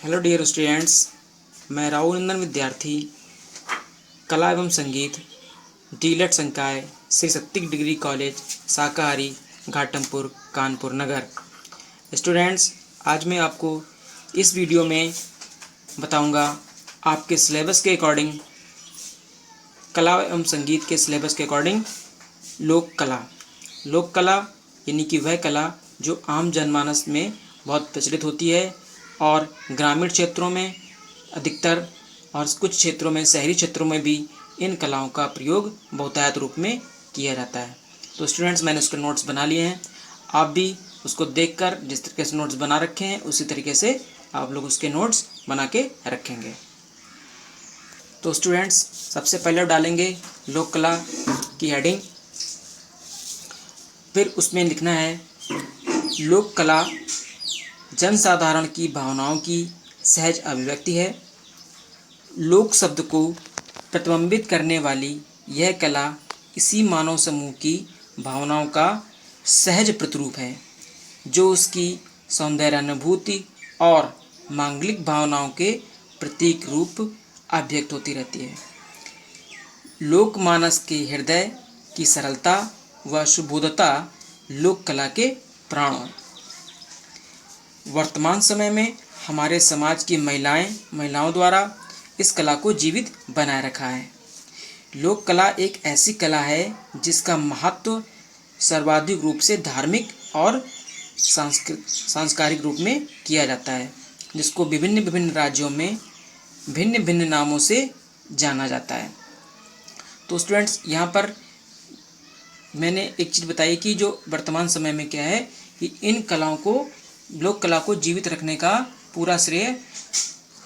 Hello dear students, मैं राहुल नंदन विद्यार्थी कला एवं संगीत डीलेट संकाय श्री सत्तिक डिग्री कॉलेज शाकाहारी घाटमपुर कानपुर नगर। स्टूडेंट्स, आज मैं आपको इस वीडियो में बताऊंगा आपके सिलेबस के अकॉर्डिंग, कला एवं संगीत के सिलेबस के अकॉर्डिंग लोक कला यानी कि वह कला जो आम जनमानस में बहुत प्रचलित होती है और ग्रामीण क्षेत्रों में अधिकतर और कुछ क्षेत्रों में, शहरी क्षेत्रों में भी इन कलाओं का प्रयोग बहुतायत रूप में किया जाता है। तो स्टूडेंट्स, मैंने उसके नोट्स बना लिए हैं। आप भी उसको देखकर जिस तरीके से नोट्स बना रखे हैं उसी तरीके से आप लोग उसके नोट्स बना के रखेंगे। तो स्टूडेंट्स, सबसे पहले डालेंगे लोक कला की हेडिंग, फिर उसमें लिखना है लोक कला जनसाधारण की भावनाओं की सहज अभिव्यक्ति है। लोक शब्द को प्रतिबिंबित करने वाली यह कला इसी मानव समूह की भावनाओं का सहज प्रतिरूप है, जो उसकी सौंदर्यानुभूति और मांगलिक भावनाओं के प्रतीक रूप अभिव्यक्त होती रहती है। लोकमानस के हृदय की सरलता व सुबोधता लोक कला के प्राण हैं। वर्तमान समय में हमारे समाज की महिलाओं द्वारा इस कला को जीवित बनाए रखा है। लोक कला एक ऐसी कला है जिसका महत्व सर्वाधिक रूप से धार्मिक और सांस्कृतिक रूप में किया जाता है, जिसको विभिन्न विभिन्न राज्यों में भिन्न भिन्न नामों से जाना जाता है। तो स्टूडेंट्स, यहाँ पर मैंने एक चीज़ बताई कि जो वर्तमान समय में क्या है कि इन कलाओं को, लोक कला को जीवित रखने का पूरा श्रेय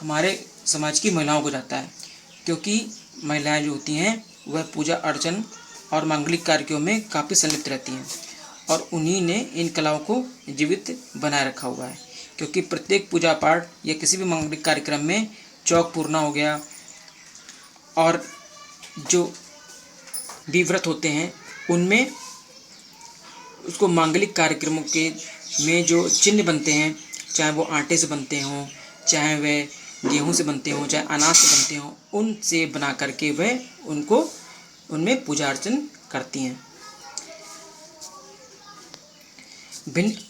हमारे समाज की महिलाओं को जाता है, क्योंकि महिलाएं जो होती हैं वह पूजा अर्चन और मांगलिक कार्यों में काफ़ी संलिप्त रहती हैं और उन्हीं ने इन कलाओं को जीवित बनाए रखा हुआ है। क्योंकि प्रत्येक पूजा पाठ या किसी भी मांगलिक कार्यक्रम में चौक पूर्णा हो गया और जो भी व्रत होते हैं उनमें उसको मांगलिक कार्यक्रमों के में जो चिन्ह बनते हैं, चाहे वो आटे से बनते हों, चाहे वह गेहूं से बनते हों, चाहे अनाज से बनते हों, उनसे बना करके वह उनको उनमें पूजा अर्चन करती हैं।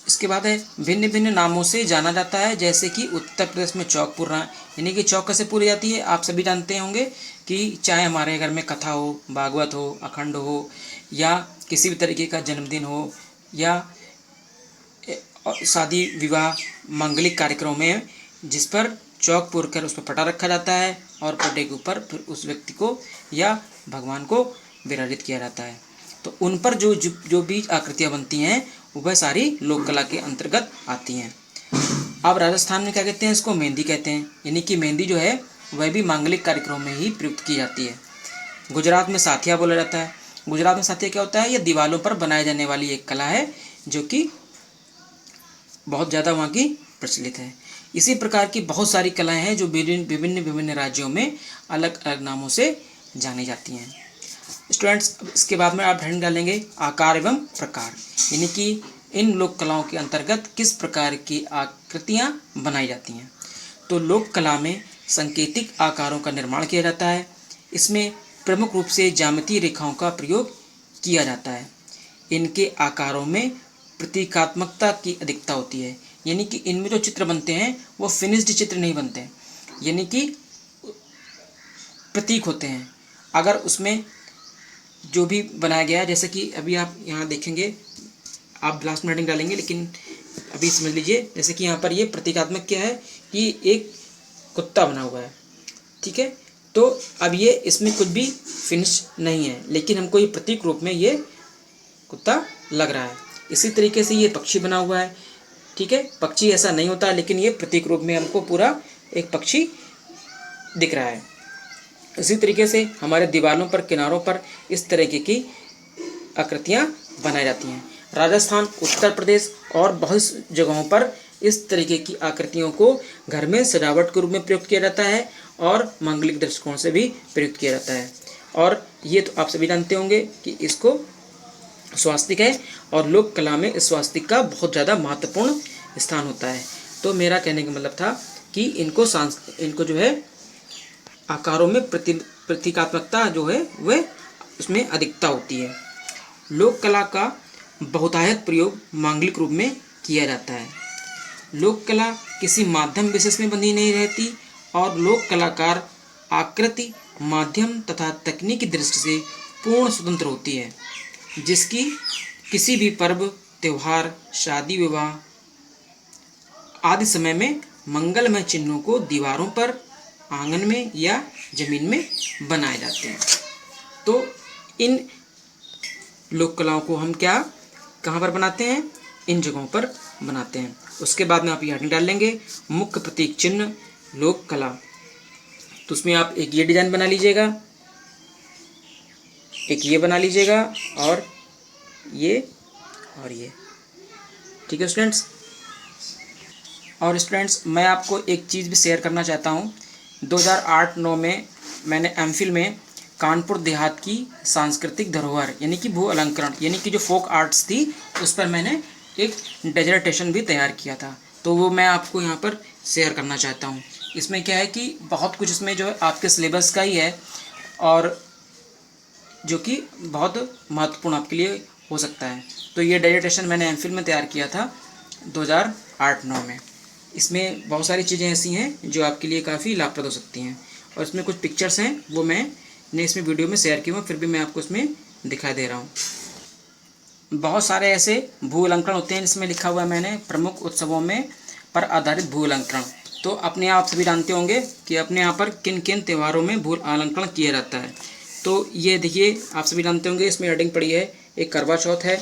इसके बाद है भिन्न भिन्न नामों से जाना जाता है, जैसे कि उत्तर प्रदेश में चौक पूर्णा, यानी कि चौक कैसे पूरी जाती है आप सभी जानते होंगे कि चाहे हमारे घर में कथा हो, भागवत हो, अखंड हो, या किसी भी तरीके का जन्मदिन हो, या शादी विवाह मांगलिक कार्यक्रमों में जिस पर चौक पूर कर उस पर पटा रखा जाता है और पटे के ऊपर फिर उस व्यक्ति को या भगवान को विराजित किया जाता है। तो उन पर जो भी आकृतियाँ बनती हैं वह सारी लोक कला के अंतर्गत आती हैं। अब राजस्थान में क्या कहते हैं, इसको मेहंदी कहते हैं, यानी कि मेहंदी जो है वह भी मांगलिक कार्यक्रमों में ही प्रयुक्त की जाती है। गुजरात में साथिया बोला जाता है। गुजरात में साथिया क्या होता है, यह दीवारों पर बनाए जाने वाली एक कला है जो कि बहुत ज़्यादा वहाँ की प्रचलित है। इसी प्रकार की बहुत सारी कलाएँ हैं जो विभिन्न राज्यों में अलग अलग नामों से जानी जाती हैं। स्टूडेंट्स, इसके बाद में आप हेडिंग डालेंगे आकार एवं प्रकार, यानी कि इन लोक कलाओं के अंतर्गत किस प्रकार की आकृतियाँ बनाई जाती हैं। तो लोक कला में सांकेतिक आकारों का निर्माण किया जाता है। इसमें प्रमुख रूप से ज्यामितीय रेखाओं का प्रयोग किया जाता है। इनके आकारों में प्रतीकात्मकता की अधिकता होती है, यानी कि इनमें जो चित्र बनते हैं वो फिनिश्ड चित्र नहीं बनते हैं, यानी कि प्रतीक होते हैं। अगर उसमें जो भी बनाया गया है, जैसे कि अभी आप यहाँ देखेंगे, आप लास्ट में हेडिंग डालेंगे लेकिन अभी समझ लीजिए, जैसे कि यहाँ पर ये प्रतीकात्मक क्या है कि एक कुत्ता बना हुआ है, ठीक है। तो अब ये इसमें कुछ भी फिनिश नहीं है, लेकिन हमको ये प्रतीक रूप में ये कुत्ता लग रहा है। इसी तरीके से ये पक्षी बना हुआ है, ठीक है। पक्षी ऐसा नहीं होता, लेकिन ये प्रतीक रूप में हमको पूरा एक पक्षी दिख रहा है। इसी तरीके से हमारे दीवारों पर, किनारों पर इस तरीके की आकृतियाँ बनाई जाती हैं। राजस्थान, उत्तर प्रदेश और बहुत जगहों पर इस तरीके की आकृतियों को घर में सजावट के रूप में प्रयुक्त किया जाता है और मांगलिक दृष्टिकोण से भी प्रयुक्त किया जाता है। और ये तो आप सभी जानते होंगे कि इसको स्वास्तिक है और लोक कला में इस स्वास्तिक का बहुत ज़्यादा महत्वपूर्ण स्थान होता है। तो मेरा कहने का मतलब था कि कि इनको जो है आकारों में प्रतीकात्मकता जो है वह उसमें अधिकता होती है। लोक कला का बहुतायत प्रयोग मांगलिक रूप में किया जाता है। लोक कला किसी माध्यम विशेष में बंधी नहीं रहती और लोक कलाकार आकृति, माध्यम तथा तकनीकी दृष्टि से पूर्ण स्वतंत्र होती है, जिसकी किसी भी पर्व, त्यौहार, शादी विवाह आदि समय में मंगलमय चिन्हों को दीवारों पर, आंगन में या जमीन में बनाए जाते हैं। तो इन लोक कलाओं को हम कहाँ पर बनाते हैं? इन जगहों पर बनाते हैं। उसके बाद में आप ये हेडिंग डाल लेंगे, मुख्य प्रतीक चिन्ह लोक कला। तो उसमें आप एक ये डिजाइन बना लीजिएगा, एक ये बना लीजिएगा और ये। ठीक है स्टूडेंट्स। और स्टूडेंट्स, मैं आपको एक चीज़ भी शेयर करना चाहता हूँ। 2008-9 में मैंने एमफिल में कानपुर देहात की सांस्कृतिक धरोहर यानी कि भू अलंकरण यानी कि जो फोक आर्ट्स थी उस पर मैंने एक डेजर्टेशन भी तैयार किया था। तो वो मैं आपको यहाँ पर शेयर करना चाहता हूँ। इसमें क्या है कि बहुत कुछ इसमें जो है आपके सिलेबस का ही है और जो कि बहुत महत्वपूर्ण आपके लिए हो सकता है। तो ये डेजर्टेशन मैंने एमफिल में तैयार किया था 2008-9 में। इसमें बहुत सारी चीज़ें ऐसी हैं जो आपके लिए काफ़ी लाभप्रद हो सकती हैं और इसमें कुछ पिक्चर्स हैं वो मैंने इसमें वीडियो में शेयर किया हूँ, फिर भी मैं आपको इसमें दिखा दे रहा हूँ। बहुत सारे ऐसे भू अलंकरण होते हैं जिसमें लिखा हुआ है मैंने प्रमुख उत्सवों में पर आधारित भू अलंकरण। तो अपने आप सभी जानते होंगे कि अपने यहाँ पर किन किन त्योहारों में भू अलंकरण किया जाता है। तो ये देखिए, आप सभी जानते होंगे, इसमें हेडिंग पड़ी है, एक करवा चौथ है,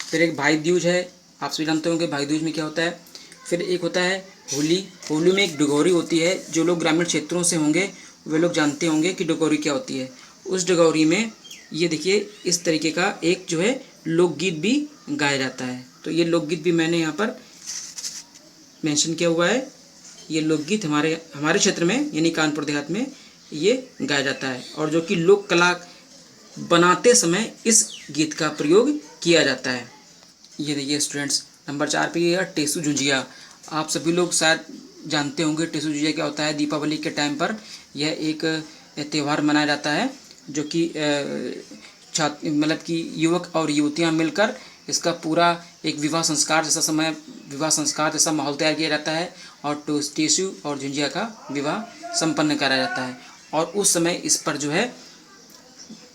फिर एक भाई दूज है, आप सभी जानते होंगे भाई दूज में क्या होता है। फिर एक होता है होली। होली में एक डगोरी होती है, जो लोग ग्रामीण क्षेत्रों से होंगे वे लोग जानते होंगे कि डगोरी क्या होती है। उस डगोरी में ये देखिए इस तरीके का एक जो है लोकगीत भी गाया जाता है। तो ये लोकगीत भी मैंने यहाँ पर मेंशन किया हुआ है। ये लोकगीत हमारे क्षेत्र में यानी कानपुर देहात में ये गाया जाता है और जो कि लोक कला बनाते समय इस गीत का प्रयोग किया जाता है। ये देखिए स्टूडेंट्स, नंबर 4 पे ये टेसू झुंझिया। आप सभी लोग शायद जानते होंगे टेसू झुंझिया क्या होता है। दीपावली के टाइम पर यह एक त्यौहार मनाया जाता है जो कि मतलब कि युवक और युवतियां मिलकर इसका पूरा एक विवाह संस्कार जैसा माहौल तैयार किया जाता है और टेसू और झुंझिया का विवाह संपन्न कराया जाता है। और उस समय इस पर जो है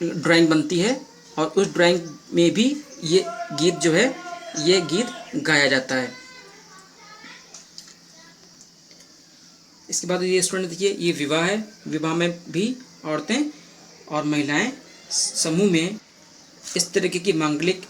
ड्राइंग बनती है और उस ड्राइंग में भी ये गीत गाया जाता है। इसके बाद ये स्टूडेंट देखिए, ये विवाह है। विवाह में भी औरतें और महिलाएं समूह में इस तरीके की मांगलिक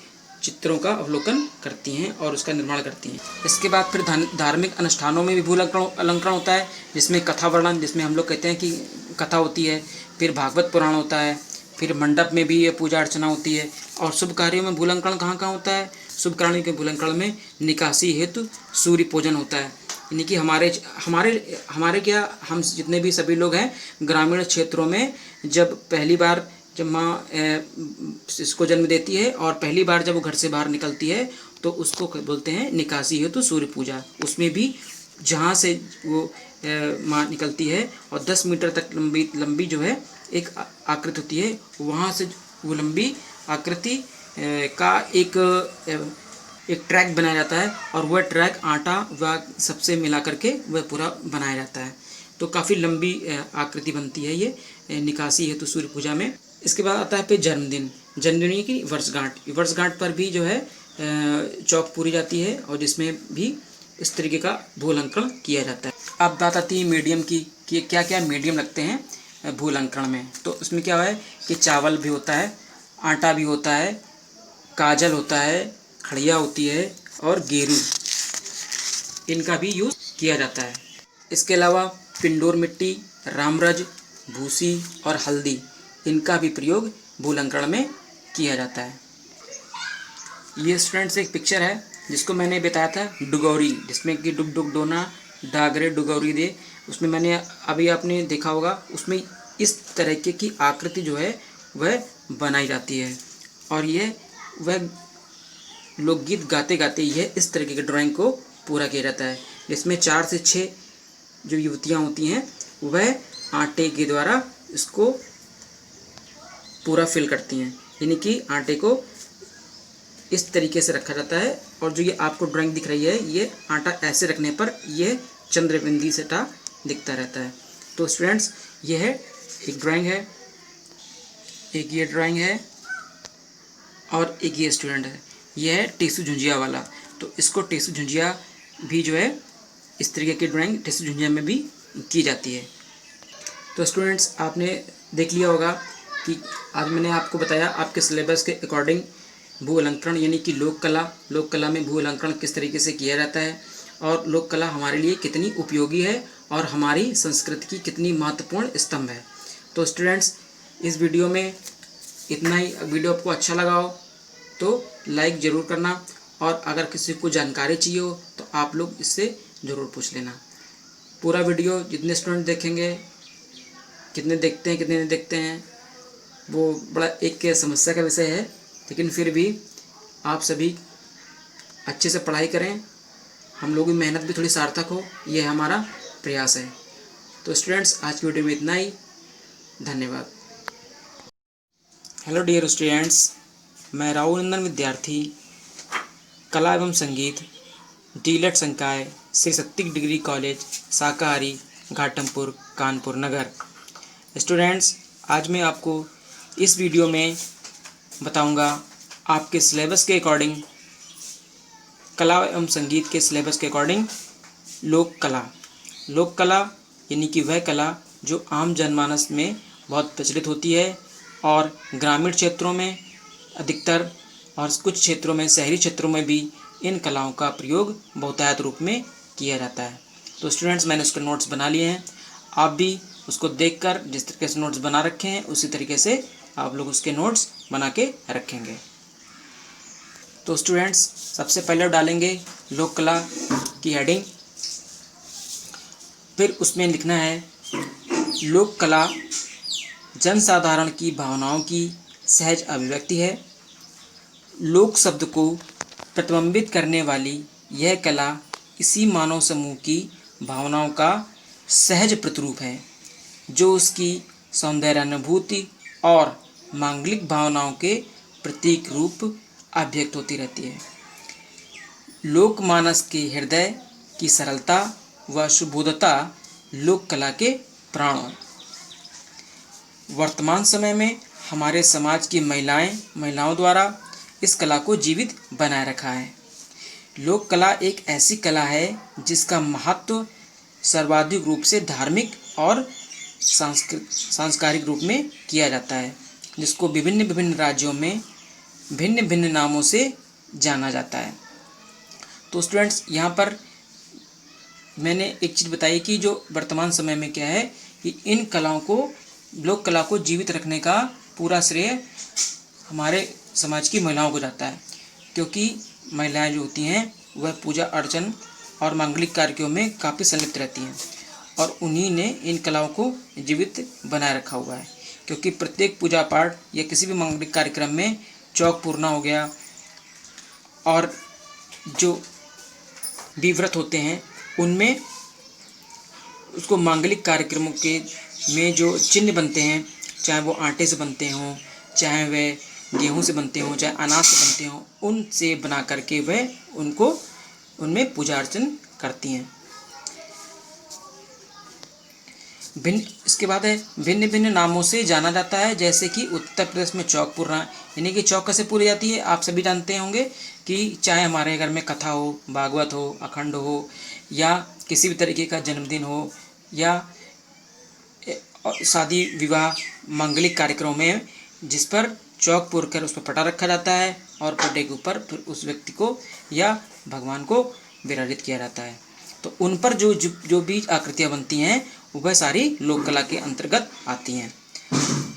चित्रों का अवलोकन करती हैं और उसका निर्माण करती हैं। इसके बाद फिर धार्मिक अनुष्ठानों में भी भू अलंकरण होता है, जिसमें कथा वर्णन, जिसमें हम लोग कहते हैं कि कथा होती है। फिर भागवत पुराण होता है। फिर मंडप में भी ये पूजा अर्चना होती है। और शुभ कार्यों में भू अलंकरण कहाँ होता है? शुभ कार्यों के भू अलंकरण में निकासी हेतु सूर्य पूजन होता है। यानी कि हमारे क्या, हम जितने भी सभी लोग हैं ग्रामीण क्षेत्रों में जब माँ इसको जन्म देती है और पहली बार जब वो घर से बाहर निकलती है तो उसको बोलते हैं निकासी हेतु सूर्य पूजा। उसमें भी जहाँ से वो माँ निकलती है और 10 मीटर तक लंबी जो है एक आकृति होती है, वहाँ से वो लंबी आकृति का एक ट्रैक बनाया जाता है और वह ट्रैक आटा व सबसे मिला करके वह पूरा बनाया जाता है। तो काफ़ी लंबी आकृति बनती है ये निकासी हेतु सूर्य पूजा में। इसके बाद आता है फिर जन्मदिन की वर्षगांठ पर भी जो है चौक पूरी जाती है और जिसमें भी इस तरीके का भू अलंकरण किया जाता है। अब बात आती है मीडियम की कि क्या क्या मीडियम लगते हैं भू अलंकरण में। तो उसमें क्या है कि चावल भी होता है, आटा भी होता है, काजल होता है, खड़िया होती है और गेरू, इनका भी यूज़ किया जाता है। इसके अलावा पिंडोर मिट्टी, रामरज, भूसी और हल्दी, इनका भी प्रयोग भू अलंकरण में किया जाता है। ये स्टूडेंट्स एक पिक्चर है जिसको मैंने बताया था डुगौरी, जिसमें कि डुग डुग डोना डागरे डुगौरी दे। उसमें मैंने अभी आपने देखा होगा, उसमें इस तरीके की आकृति जो है वह बनाई जाती है और वह लोकगीत गाते गाते यह इस तरीके के ड्राइंग को पूरा किया जाता है। जिसमें 4 से 6 जो युवतियाँ होती हैं वह आटे के द्वारा इसको पूरा फिल करती हैं, यानी कि आटे को इस तरीके से रखा जाता है। और जो ये आपको ड्राइंग दिख रही है, ये आटा ऐसे रखने पर यह चंद्रबिंदी से टा दिखता रहता है। तो स्टूडेंट्स, यह है एक ड्राइंग है, एक ये ड्राइंग है और एक ये स्टूडेंट है। यह है टेसू झुंझिया वाला। तो इसको टेसू झुंझिया भी जो है, इस तरीके की ड्राइंग टेसू झुंझिया में भी की जाती है। तो स्टूडेंट्स, आपने देख लिया होगा कि आज मैंने आपको बताया आपके सिलेबस के अकॉर्डिंग भू अलंकरण यानी कि लोक कला में भू अलंकरण किस तरीके से किया जाता है और लोक कला हमारे लिए कितनी उपयोगी है और हमारी संस्कृति की कितनी महत्वपूर्ण स्तंभ है। तो स्टूडेंट्स, इस वीडियो में इतना ही। वीडियो आपको अच्छा लगा हो तो लाइक ज़रूर करना, और अगर किसी को जानकारी चाहिए हो तो आप लोग इससे ज़रूर पूछ लेना। पूरा वीडियो जितने स्टूडेंट देखेंगे, कितने देखते हैं कितने नहीं देखते हैं, वो बड़ा एक समस्या का विषय है, लेकिन फिर भी आप सभी अच्छे से पढ़ाई करें, हम लोगों की मेहनत भी थोड़ी सार्थक हो, ये हमारा प्रयास है। तो स्टूडेंट्स, आज की वीडियो में इतना ही। धन्यवाद। हेलो डियर स्टूडेंट्स, मैं राहुल नंदन विद्यार्थी कला एवं संगीत डीलेट संकाय श्री शक्ति डिग्री कॉलेज शाकाहारी घाटमपुर कानपुर नगर। स्टूडेंट्स, आज मैं आपको इस वीडियो में बताऊंगा आपके सिलेबस के अकॉर्डिंग, कला एवं संगीत के सिलेबस के अकॉर्डिंग लोक कला यानी कि वह कला जो आम जनमानस में बहुत प्रचलित होती है और ग्रामीण क्षेत्रों में अधिकतर, और कुछ क्षेत्रों में, शहरी क्षेत्रों में भी इन कलाओं का प्रयोग बहुतायत रूप में किया जाता है। तो स्टूडेंट्स, मैंने उसके नोट्स बना लिए हैं, आप भी उसको देखकर जिस तरीके से नोट्स बना रखे हैं उसी तरीके से आप लोग उसके नोट्स बना के रखेंगे। तो स्टूडेंट्स, सबसे पहले डालेंगे लोक कला की हेडिंग, फिर उसमें लिखना है लोक कला जनसाधारण की भावनाओं की सहज अभिव्यक्ति है। लोक शब्द को प्रतिबिंबित करने वाली यह कला इसी मानव समूह की भावनाओं का सहज प्रतिरूप है, जो उसकी सौंदर्यानुभूति और मांगलिक भावनाओं के प्रतीक रूप अभिव्यक्त होती रहती है। लोकमानस के हृदय की सरलता व सुबोधता लोक कला के प्राण हैं। वर्तमान समय में हमारे समाज की महिलाओं द्वारा इस कला को जीवित बनाए रखा है। लोक कला एक ऐसी कला है जिसका महत्व सर्वाधिक रूप से धार्मिक और सांस्कृतिक रूप में किया जाता है, जिसको विभिन्न विभिन्न राज्यों में भिन्न भिन्न नामों से जाना जाता है। तो स्टूडेंट्स, यहाँ पर मैंने एक चीज़ बताई कि जो वर्तमान समय में क्या है कि इन कलाओं को, लोक कला को जीवित रखने का पूरा श्रेय हमारे समाज की महिलाओं को जाता है, क्योंकि महिलाएं जो होती हैं वह पूजा अर्चन और मांगलिक कार्यों में काफ़ी संलिप्त रहती हैं, और उन्हीं ने इन कलाओं को जीवित बनाए रखा हुआ है। क्योंकि प्रत्येक पूजा पाठ या किसी भी मांगलिक कार्यक्रम में चौक पूर्णा हो गया, और जो भी व्रत होते हैं उनमें उसको मांगलिक कार्यक्रमों के में जो चिन्ह बनते हैं, चाहे वो आटे से बनते हों, चाहे वह गेहूं से बनते हों, चाहे अनाज से बनते हों, उनसे बना करके वह उनको उनमें पूजा अर्चन करती हैं। इसके बाद है भिन्न भिन्न नामों से जाना जाता है, जैसे कि उत्तर प्रदेश में चौक पूर्णा, यानी कि चौक कैसे पूरी जाती है आप सभी जानते होंगे कि चाहे हमारे घर में कथा हो, भागवत हो, अखंड हो, या किसी भी तरीके का जन्मदिन हो, या शादी विवाह मांगलिक कार्यक्रमों में, जिस पर चौक पूर कर उस पर पटा रखा जाता है और पटे के ऊपर फिर उस व्यक्ति को या भगवान को विराजित किया जाता है। तो उन पर जो भी आकृतियाँ बनती हैं वह सारी लोक कला के अंतर्गत आती हैं।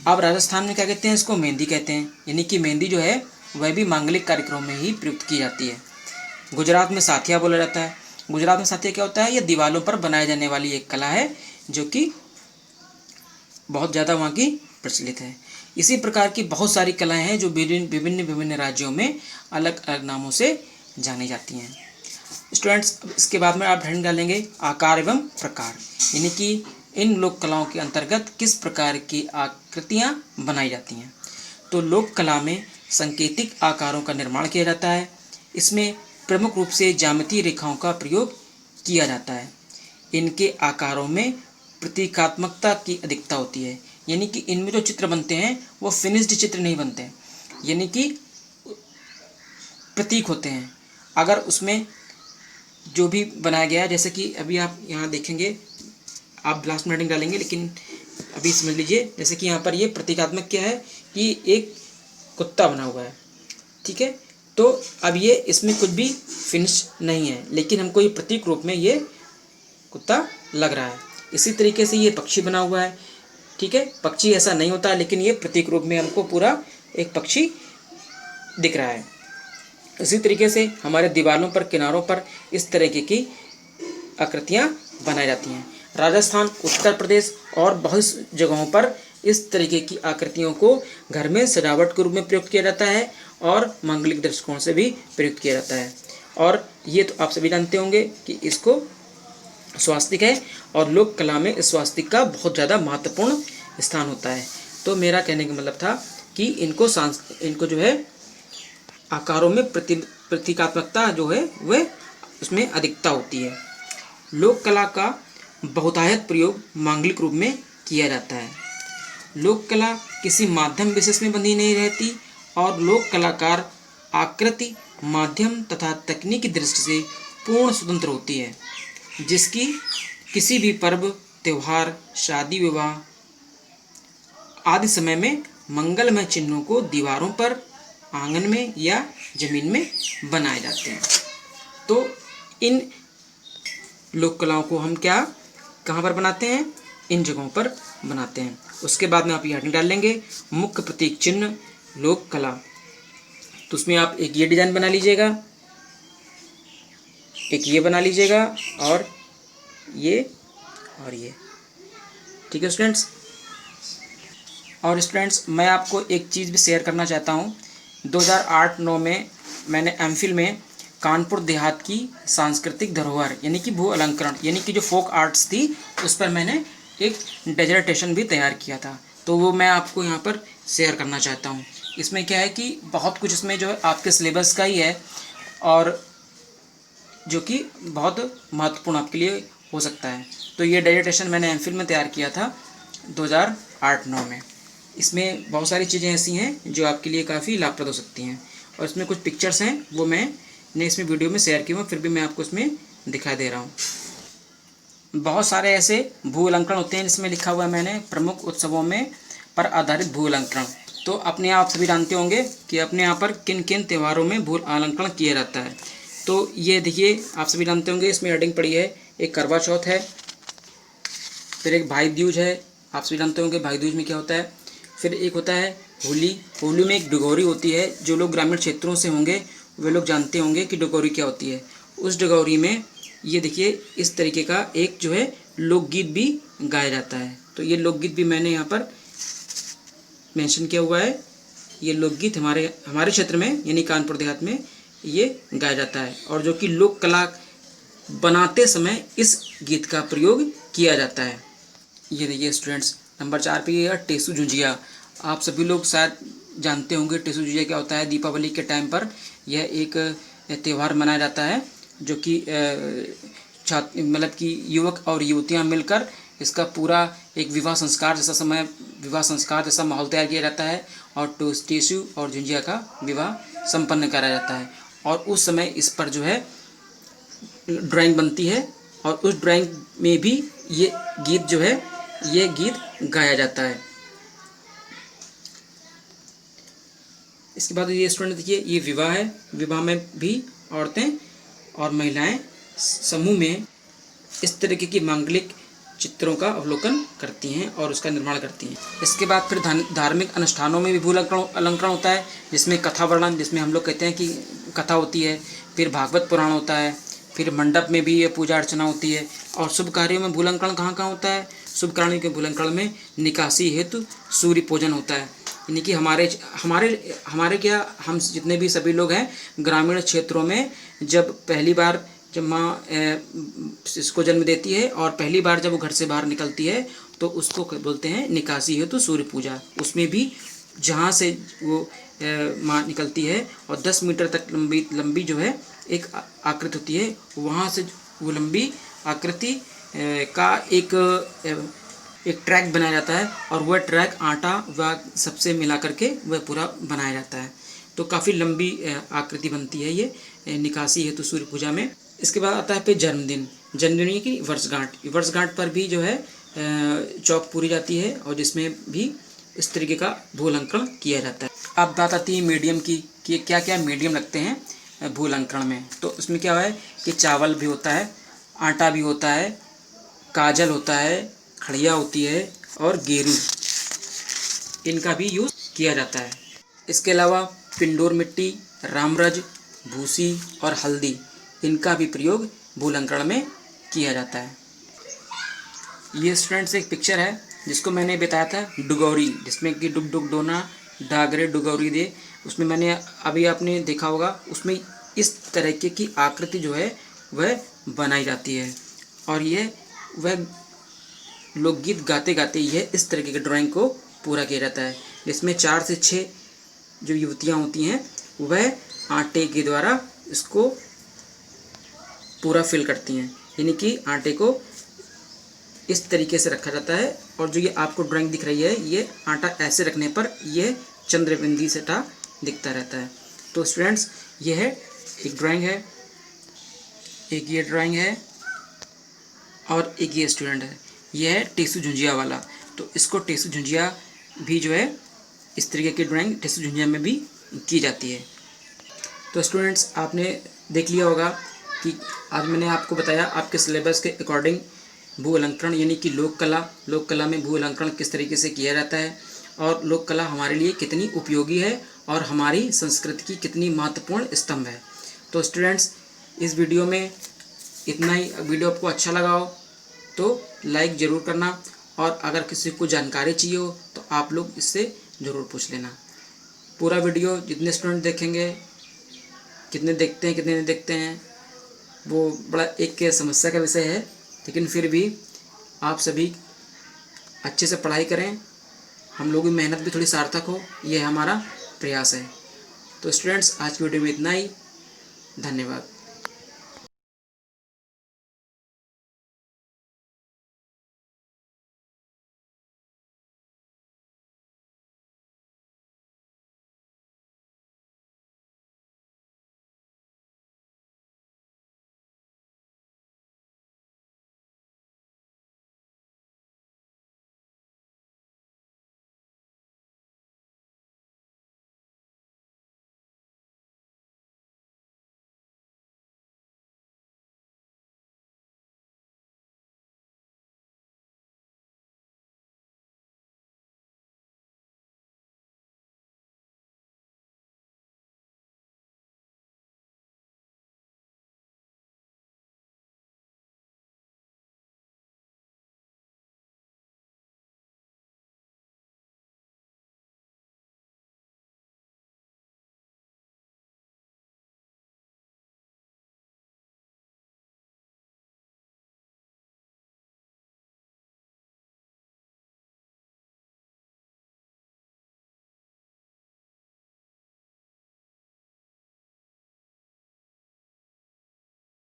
अब राजस्थान में क्या कहते हैं, इसको मेहंदी कहते हैं, यानी कि मेहंदी जो है वह भी मांगलिक कार्यक्रमों में ही प्रयुक्त की जाती है। गुजरात में साथिया बोला जाता है। गुजरात में साथिया क्या होता है, यह दीवारों पर बनाई जाने वाली एक कला है जो कि बहुत ज़्यादा वहाँ की प्रचलित है। इसी प्रकार की बहुत सारी कलाएँ हैं जो विभिन्न राज्यों में अलग अलग नामों से जानी जाती हैं। स्टूडेंट्स, इसके बाद में आप हेडिंग डालेंगे आकार एवं प्रकार, यानी कि इन लोक कलाओं के अंतर्गत किस प्रकार की आकृतियाँ बनाई जाती हैं। तो लोक कला में सांकेतिक आकारों का निर्माण किया जाता है। इसमें प्रमुख रूप से ज्यामितीय रेखाओं का प्रयोग किया जाता है। इनके आकारों में प्रतीकात्मकता की अधिकता होती है, यानी कि इनमें जो चित्र बनते हैं वो फिनिश्ड चित्र नहीं बनते हैं, यानी कि प्रतीक होते हैं। अगर उसमें जो भी बनाया गया है, जैसे कि अभी आप यहाँ देखेंगे, आप लास्ट में हेडिंग डालेंगे, लेकिन अभी समझ लीजिए, जैसे कि यहाँ पर ये प्रतीकात्मक क्या है कि एक कुत्ता बना हुआ है, ठीक है। तो अब ये इसमें कुछ भी फिनिश नहीं है, लेकिन हमको ये प्रतीक रूप में ये कुत्ता लग रहा है। इसी तरीके से ये पक्षी बना हुआ है, ठीक है। पक्षी ऐसा नहीं होता, लेकिन ये प्रतीक रूप में हमको पूरा एक पक्षी दिख रहा है। इसी तरीके से हमारे दीवारों पर, किनारों पर इस तरीके की आकृतियाँ बनाई जाती हैं। राजस्थान, उत्तर प्रदेश और बहुत जगहों पर इस तरीके की आकृतियों को घर में सजावट के रूप में प्रयुक्त किया जाता है और मांगलिक दृष्टिकोण से भी प्रयुक्त किया जाता है। और ये तो आप सभी जानते होंगे कि इसको स्वास्तिक है, और लोक कला में इस स्वास्तिक का बहुत ज़्यादा महत्वपूर्ण स्थान होता है। तो मेरा कहने का मतलब था कि इनको जो है आकारों में प्रतीकात्मकता जो है वह उसमें अधिकता होती है। लोक कला का बहुतायत प्रयोग मांगलिक रूप में किया जाता है। लोक कला किसी माध्यम विशेष में बंधी नहीं रहती और लोक कलाकार आकृति, माध्यम तथा तकनीकी दृष्टि से पूर्ण स्वतंत्र होती है, जिसकी किसी भी पर्व, त्यौहार, शादी विवाह आदि समय में मंगलमय चिन्हों को दीवारों पर, आंगन में या जमीन में बनाए जाते हैं। तो इन लोक कलाओं को हम कहाँ पर बनाते हैं? इन जगहों पर बनाते हैं। उसके बाद में आप ये हेडिंग डाल लेंगे मुख्य प्रतीक चिन्ह लोक कला। तो उसमें आप एक ये डिजाइन बना लीजिएगा, एक ये बना लीजिएगा, और ये, ठीक है स्टूडेंट्स। और स्टूडेंट्स, मैं आपको एक चीज़ भी शेयर करना चाहता हूँ। 2008-9 में मैंने एमफिल में कानपुर देहात की सांस्कृतिक धरोहर यानी कि भू अलंकरण यानी कि जो फोक आर्ट्स थी उस पर मैंने एक डेजर्टेशन भी तैयार किया था। तो वो मैं आपको यहाँ पर शेयर करना चाहता हूँ। इसमें क्या है कि बहुत कुछ इसमें जो है आपके सिलेबस का ही है, और जो कि बहुत महत्वपूर्ण आपके लिए हो सकता है। तो ये डेजर्टेशन मैंने एमफिल में तैयार किया था 2008-9 में। इसमें बहुत सारी चीज़ें ऐसी हैं जो आपके लिए काफ़ी लाभप्रद हो सकती हैं, और इसमें कुछ पिक्चर्स हैं वो मैंने इसमें वीडियो में शेयर किए हुए, फिर भी मैं आपको इसमें दिखाई दे रहा हूँ। बहुत सारे ऐसे भू अलंकरण होते हैं जिसमें लिखा हुआ है मैंने प्रमुख उत्सवों में पर आधारित भू अलंकरण। तो अपने आप सभी जानते होंगे कि अपने यहाँ पर किन किन त्योहारों में भू अलंकरण किया जाता है। तो ये देखिए, आप सभी जानते होंगे, इसमें हेडिंग पड़ी है, एक करवा चौथ है, फिर एक भाई दूज है, आप सभी जानते होंगे भाई दूज में क्या होता है। फिर एक होता है होली। होली में एक डगोरी होती है, जो लोग ग्रामीण क्षेत्रों से होंगे वे लोग जानते होंगे कि डगोरी क्या होती है। उस डगोरी में ये देखिए इस तरीके का एक जो है लोकगीत भी गाया जाता है। तो ये लोकगीत भी मैंने यहाँ पर मेंशन किया हुआ है। ये लोकगीत हमारे क्षेत्र में यानी कानपुर देहात में ये गाया जाता है, और जो कि लोक कला बनाते समय इस गीत का प्रयोग किया जाता है। ये देखिए स्टूडेंट्स, नंबर 4 पे ये टेसू झुंझिया। आप सभी लोग शायद जानते होंगे टेसू झुंझिया क्या होता है। दीपावली के टाइम पर यह एक त्यौहार मनाया जाता है, जो कि मतलब कि युवक और युवतियां मिलकर इसका पूरा एक विवाह संस्कार जैसा माहौल तैयार किया जाता है, और टेसू और झुंझिया का विवाह संपन्न कराया जाता है। और उस समय इस पर जो है ड्राइंग बनती है, और उस ड्राइंग में भी ये गीत जो है ये गीत गाया जाता है। इसके बाद ये स्टूडेंट देखिए, ये विवाह है। विवाह में भी औरतें और महिलाएं समूह में इस तरीके की मांगलिक चित्रों का अवलोकन करती हैं और उसका निर्माण करती हैं। इसके बाद फिर धार्मिक अनुष्ठानों में भी भू अलंकरण होता है, जिसमें कथा वर्णन, जिसमें हम लोग कहते हैं कि कथा होती है। फिर भागवत पुराण होता है। फिर मंडप में भी ये पूजा अर्चना होती है। और शुभ कार्यों में भू अलंकरण कहाँ कहाँ होता है? शुभ कार्यों के भू अलंकरण में निकासी हेतु सूर्य पूजन होता है, यानी कि हम जितने भी सभी लोग हैं ग्रामीण क्षेत्रों में जब पहली बार जब माँ इसको जन्म देती है और पहली बार जब वो घर से बाहर निकलती है तो उसको बोलते हैं निकासी हेतु सूर्य पूजा। उसमें भी जहाँ से वो माँ निकलती है और 10 मीटर तक लंबी लंबी जो है एक आकृति होती है, वहाँ से वो लंबी आकृति का एक ट्रैक बनाया जाता है और वह ट्रैक आटा व सबसे मिला करके वह पूरा बनाया जाता है। तो काफ़ी लंबी आकृति बनती है ये निकासी हेतु सूर्य पूजा में। इसके बाद आता है फिर जन्मदिन। जन्मदिन की वर्षगांठ, वर्षगांठ पर भी जो है चौक पूरी जाती है और जिसमें भी इस तरीके का भू अलंकरण किया जाता है। अब बात आती है मीडियम की कि क्या क्या मीडियम लगते हैं भू अलंकरण में। तो उसमें क्या है कि चावल भी होता है, आटा भी होता है, काजल होता है, खड़िया होती है और गेरू, इनका भी यूज़ किया जाता है। इसके अलावा पिंडोर मिट्टी, रामरज, भूसी और हल्दी, इनका भी प्रयोग भू अलंकरण में किया जाता है। ये स्टूडेंट्स एक पिक्चर है जिसको मैंने बताया था डुगौरी, जिसमें कि डुग डुग डोना डागरे डुगौरी दे। उसमें मैंने अभी आपने देखा होगा, उसमें इस तरीके की आकृति जो है वह बनाई जाती है और ये वह लोकगीत गाते गाते यह इस तरीके के ड्राइंग को पूरा किया जाता है, जिसमें 4 से 6 जो युवतियाँ होती हैं वह आटे के द्वारा इसको पूरा फिल करती हैं। यानी कि आटे को इस तरीके से रखा जाता है और जो ये आपको ड्राइंग दिख रही है, ये आटा ऐसे रखने पर यह चंद्रबिंदी से टा दिखता रहता है। तो स्टूडेंट्स, ये है एक ड्राइंग है, एक ये ड्राइंग है और एक ये स्टूडेंट है, ये है टेसू झुंझिया वाला। तो इसको टेसू झुंझिया भी जो है इस तरीके की ड्राइंग टेसू झुंझिया में भी की जाती है। तो स्टूडेंट्स, आपने देख लिया होगा कि आज मैंने आपको बताया आपके सिलेबस के अकॉर्डिंग भू अलंकरण यानी कि लोक कला में भू अलंकरण किस तरीके से किया जाता है और लोक कला हमारे लिए कितनी उपयोगी है और हमारी संस्कृति की कितनी महत्वपूर्ण स्तंभ है। तो स्टूडेंट्स, इस वीडियो में इतना ही। वीडियो आपको अच्छा लगा हो तो लाइक ज़रूर करना और अगर किसी को जानकारी चाहिए हो तो आप लोग इससे ज़रूर पूछ लेना। पूरा वीडियो जितने स्टूडेंट देखेंगे, कितने देखते हैं कितने नहीं देखते हैं, वो बड़ा एक समस्या का विषय है, लेकिन फिर भी आप सभी अच्छे से पढ़ाई करें, हम लोगों की मेहनत भी थोड़ी सार्थक हो, ये हमारा प्रयास है। तो स्टूडेंट्स, आज की वीडियो में इतना ही। धन्यवाद।